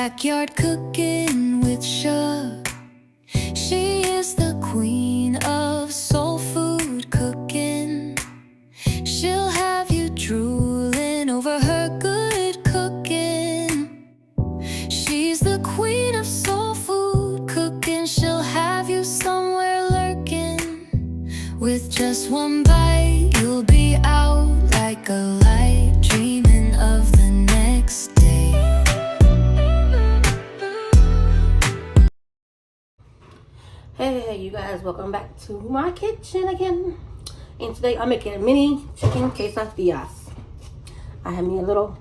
backyard cooking with Sugar. She is the queen of soul food cooking. She'll have you drooling over her good cooking. She's the queen of soul food cooking. She'll have you somewhere lurking. With just one bite, you'll be out like a light, dreaming of the next day. Hey you guys, welcome back to my kitchen again. And today I'm making a mini chicken quesadillas. I have me a little,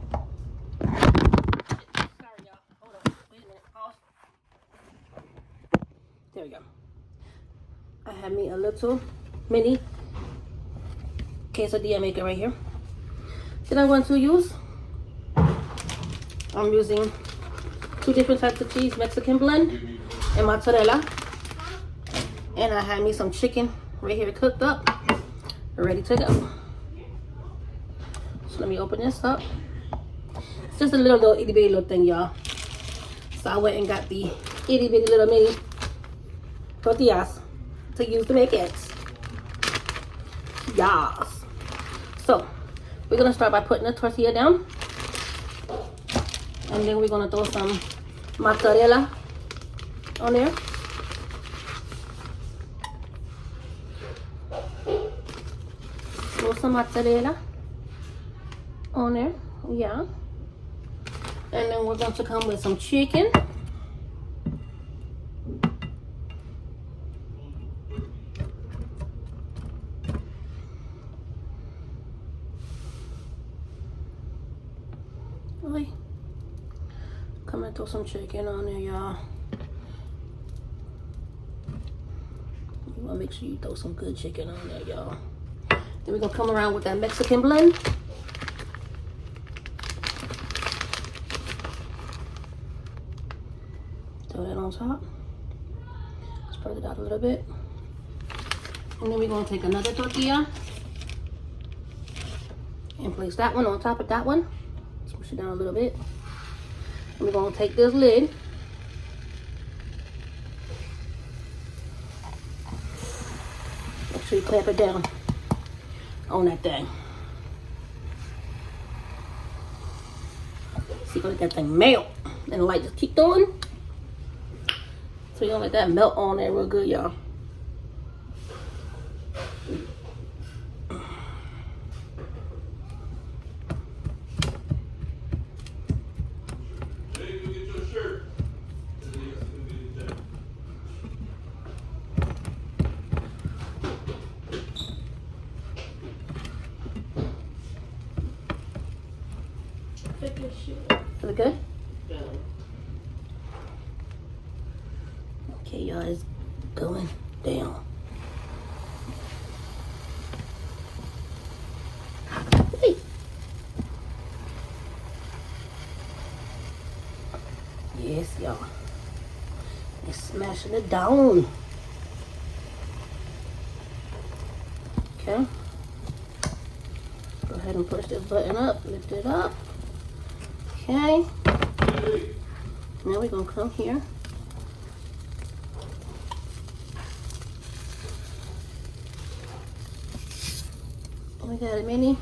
sorry y'all, hold on, wait a minute, pause. There we go. I have me a little mini quesadilla maker right here that I want to use. I'm using 2 different types of cheese, Mexican blend and mozzarella. And I have me some chicken right here cooked up, ready to go. So let me open this up. It's just a little itty bitty little thing, y'all. So I went and got the itty bitty little mini tortillas to use to make eggs. Yes. So we're gonna start by putting the tortilla down. And then we're gonna throw some mozzarella on there. Throw some mozzarella on there, yeah. And then we're going to come with some chicken. Okay. Come and throw some chicken on there, y'all. You want to make sure you throw some good chicken on there, y'all. Then we're gonna come around with that Mexican blend. Throw that on top. Spread it out a little bit. And then we're gonna take another tortilla and place that one on top of that one. Push it down a little bit. And we're gonna take this lid. Make sure you clamp it down on that thing. See, gonna let that thing melt and the light just keep going. So you're gonna let that melt on there real good, y'all. Is it good? Yeah. Okay, y'all, it's going down. Hey. Yes, y'all. It's smashing it down. Okay. Go ahead and push this button up, lift it up. Okay, now we're gonna come here. We got a mini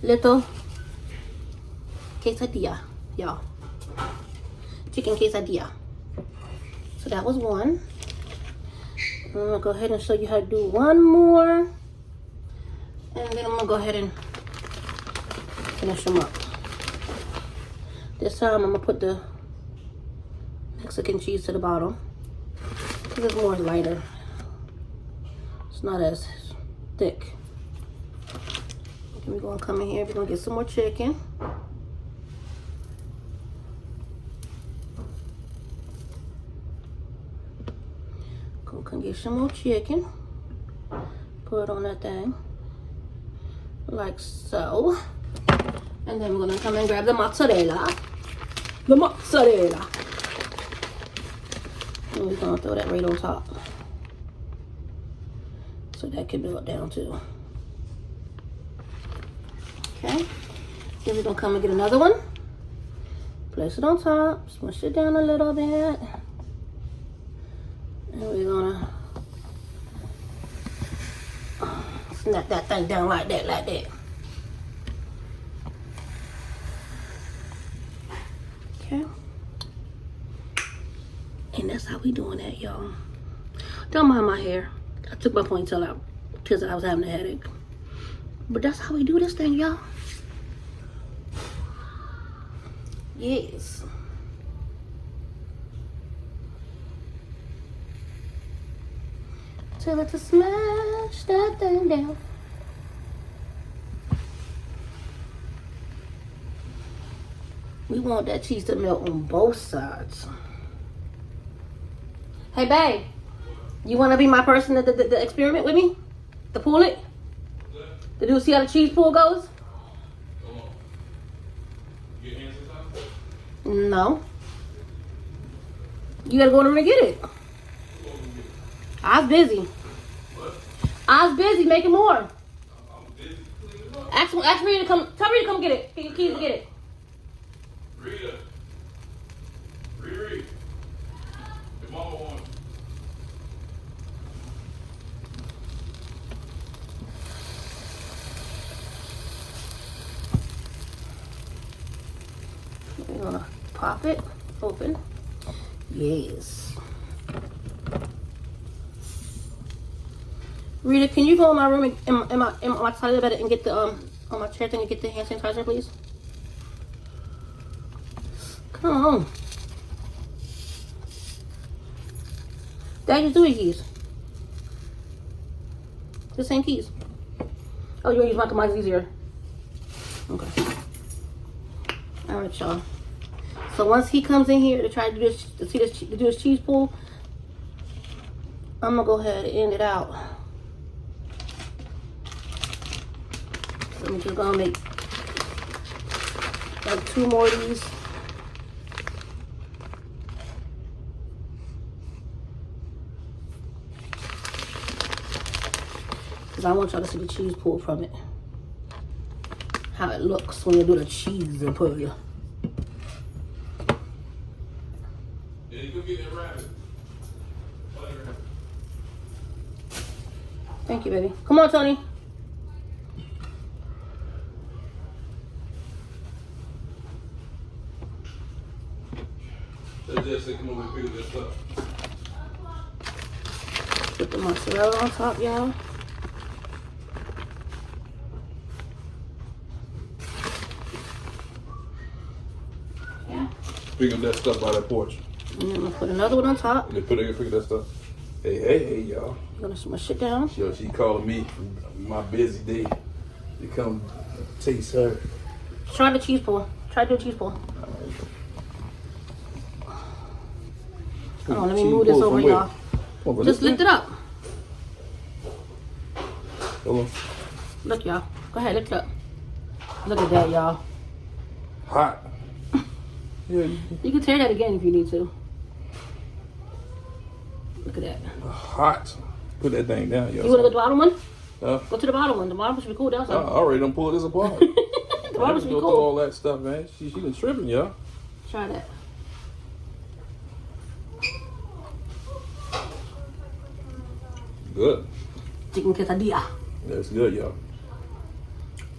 little quesadilla, y'all. Chicken quesadilla. So that was one. I'm gonna go ahead and show you how to do one more. And then I'm gonna go ahead and finish them up. This time I'm gonna put the Mexican cheese to the bottom because it's more lighter. It's not as thick. Then we're gonna come in here. We're gonna get some more chicken. Gonna get some more chicken. Put it on that thing like so. And then we're gonna come and grab the mozzarella. The mozzarella. And we're gonna throw that right on top. So that can melt down too. Okay. Then we're gonna come and get another one. Place it on top. Smush it down a little bit. And we're gonna snap that thing down like that, like that. Okay. And that's how we doing that, y'all. Don't mind my hair. I took my ponytail out because I was having a headache. But that's how we do this thing, y'all. Yes. Tell it to smash that thing down. We want that cheese to melt on both sides. Hey, babe. You want to be my person to experiment with me? To pull it? To see how the cheese pull goes? No. You gotta go in the room and get it. I was busy. I was busy making more. Ask Rita to come. Tell Rita to come get it. Get your keys to get it. Rita. Riri. Your mama wants. We're gonna pop it open. Yes. Rita, can you go in my room and in my side of the bed and get the on my chair thing and get the hand sanitizer, please? Come on. Dad, just do your keys. The same keys. Oh, you want to use mine 'cause mine's easier. Okay. All right, y'all. So once he comes in here to try to do this, to do his cheese pull, I'm gonna go ahead and end it out. So I'm just gonna make like 2 more of these. Because I want y'all to see the cheese pull from it. How it looks when you do the cheese and pull you. Yeah, you go get that rabbit. Thank you, baby. Come on, Tony. Let's just say, come over and pick up this stuff. Put the mozzarella on top, y'all. Pick up that stuff by that porch. And then I'm gonna put another one on top. And then pick up that stuff. Hey, y'all. I'm gonna smush it down. Yo, she calling me from my busy day to come taste her. Try the cheese pull. Try to do a cheese pull. Hold on, let me move this over, y'all. Just lift it up. Hold on. Look, y'all. Go ahead, lift it up. Look at that, y'all. Hot. Yeah. You can tear that again if you need to. Look at that. Hot. Put that thing down, y'all. You want to go to the bottom one? Huh? Go to the bottom one. The bottom one should be cool down. I already done pulled this apart. The bottom I should go be through cool. all that stuff, man. She been tripping, y'all. Try that. Good. Chicken quesadilla. That's good, y'all.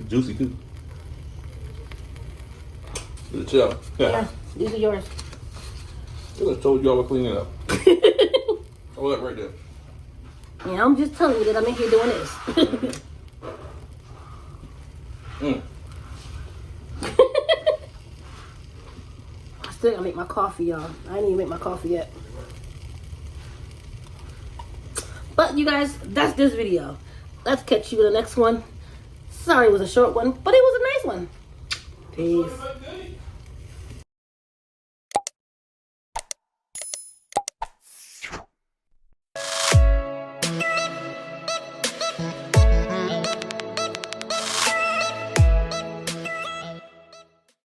Juicy too. Good job. Yeah, these are yours. I just told y'all to clean it up. Oh, that right there. Yeah, I'm just telling you that I'm in here doing this. I still gotta make my coffee, y'all. I didn't even make my coffee yet. But you guys, that's this video. Let's catch you in the next one. Sorry it was a short one, but it was a nice one. Peace.